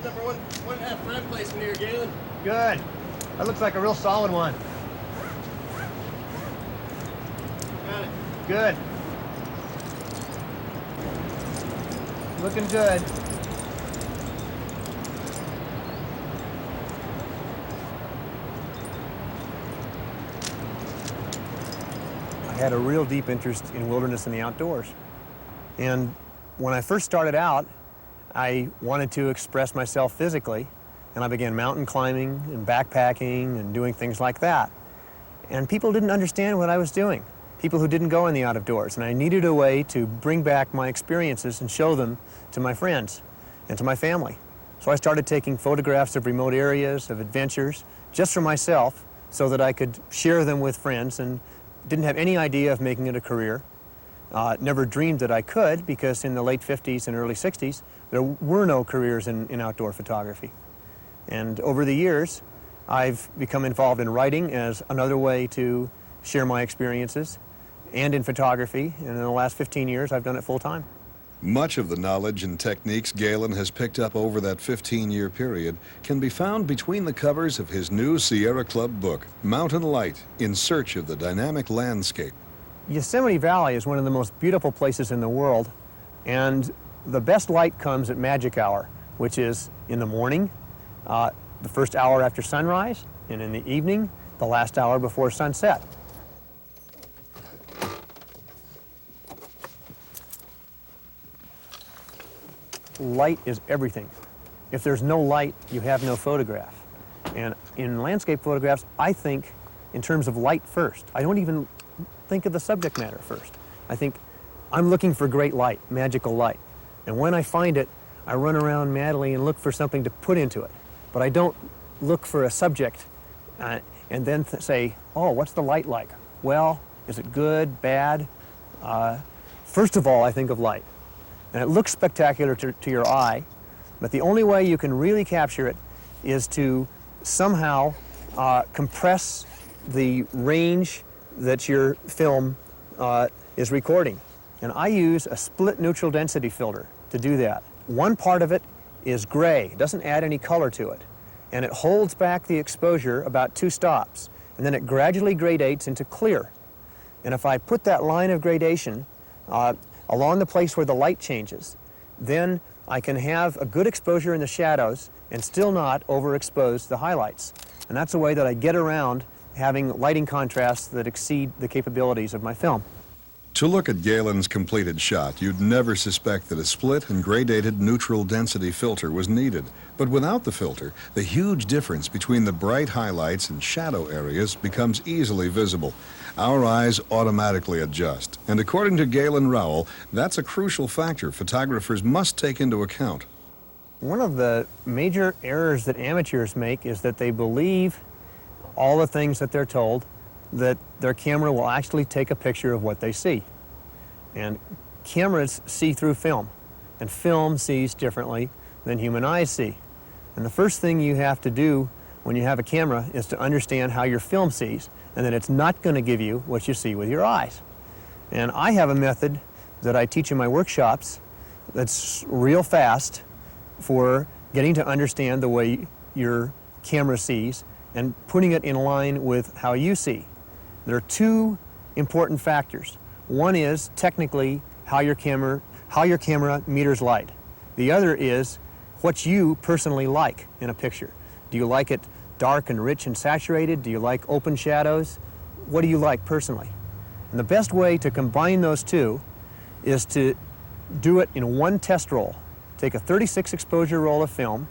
number one front placement here, Galen. Good. That looks like a real solid one. Got it. Good. Looking good. I had a real deep interest in wilderness and the outdoors. And when I first started out, I wanted to express myself physically, and I began mountain climbing and backpacking and doing things like that. And people didn't understand what I was doing, people who didn't go in the out of doors, and I needed a way to bring back my experiences and show them to my friends and to my family. So I started taking photographs of remote areas, of adventures, just for myself, so that I could share them with friends, and didn't have any idea of making it a career. Never dreamed that I could, because in the late 50s and early 60s, there were no careers in outdoor photography. And over the years, I've become involved in writing as another way to share my experiences, and in photography, and in the last 15 years, I've done it full time. Much of the knowledge and techniques Galen has picked up over that 15-year period can be found between the covers of his new Sierra Club book, Mountain Light, In Search of the Dynamic Landscape. Yosemite Valley is one of the most beautiful places in the world, and the best light comes at magic hour, which is in the morning, the first hour after sunrise, and in the evening, the last hour before sunset. Light is everything. If there's no light, you have no photograph. And in landscape photographs, I think in terms of light first. I don't even think of the subject matter first. I think I'm looking for great light, magical light. And when I find it, I run around madly and look for something to put into it. But I don't look for a subject and then say, oh, what's the light like? Well, is it good, bad? First of all, I think of light. And it looks spectacular to your eye, but the only way you can really capture it is to somehow compress the range that your film is recording. And I use a split neutral density filter to do that. One part of it is gray, it doesn't add any color to it, and it holds back the exposure about 2 stops, and then it gradually gradates into clear. And if I put that line of gradation along the place where the light changes, then I can have a good exposure in the shadows and still not overexpose the highlights. And that's a way that I get around having lighting contrasts that exceed the capabilities of my film. To look at Galen's completed shot, you'd never suspect that a split and gradated neutral density filter was needed. But without the filter, the huge difference between the bright highlights and shadow areas becomes easily visible. Our eyes automatically adjust, and according to Galen Rowell, that's a crucial factor photographers must take into account. One of the major errors that amateurs make is that they believe all the things that they're told, that their camera will actually take a picture of what they see. And cameras see through film, and film sees differently than human eyes see. And the first thing you have to do when you have a camera is to understand how your film sees, and that it's not going to give you what you see with your eyes. And I have a method that I teach in my workshops that's real fast for getting to understand the way your camera sees and putting it in line with how you see. There are 2 important factors. One is technically how your camera meters light. The other is what you personally like in a picture. Do you like it dark and rich and saturated? Do you like open shadows? What do you like personally? And the best way to combine those 2 is to do it in one test roll. Take a 36 exposure roll of film,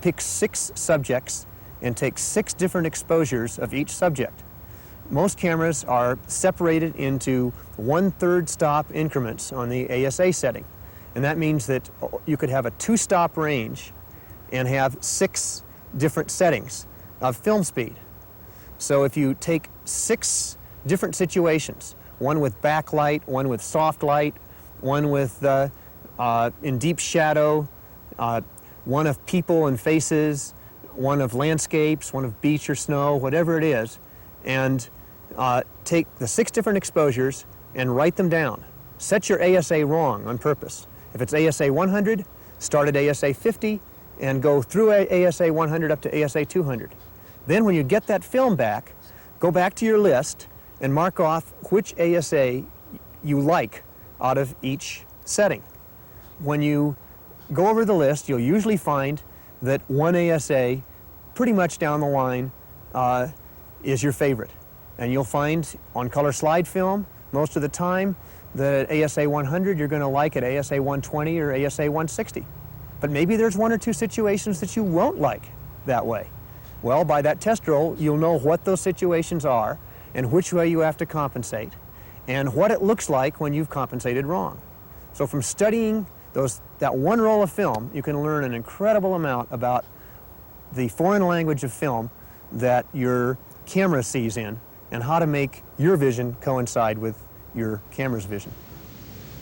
pick 6 subjects, and take 6 different exposures of each subject. Most cameras are separated into 1/3 stop increments on the ASA setting. And that means that you could have a 2-stop range and have 6 different settings of film speed. So if you take 6 different situations, one with backlight, one with soft light, one with in deep shadow, one of people and faces, one of landscapes, one of beach or snow, whatever it is, and take the 6 different exposures and write them down. Set your ASA wrong on purpose. If it's ASA 100, start at ASA 50 and go through ASA 100 up to ASA 200. Then when you get that film back, go back to your list and mark off which ASA you like out of each setting. When you go over the list, you'll usually find that one ASA pretty much down the line is your favorite. And you'll find on color slide film most of the time that at ASA 100 you're going to like at ASA 120 or ASA 160. But maybe there's one or two situations that you won't like that way. Well, by that test roll, you'll know what those situations are and which way you have to compensate and what it looks like when you've compensated wrong. So from studying that one roll of film, you can learn an incredible amount about the foreign language of film that your camera sees in and how to make your vision coincide with your camera's vision.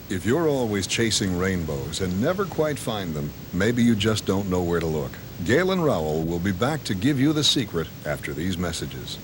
If you're always chasing rainbows and never quite find them, maybe you just don't know where to look. Galen Rowell will be back to give you the secret after these messages.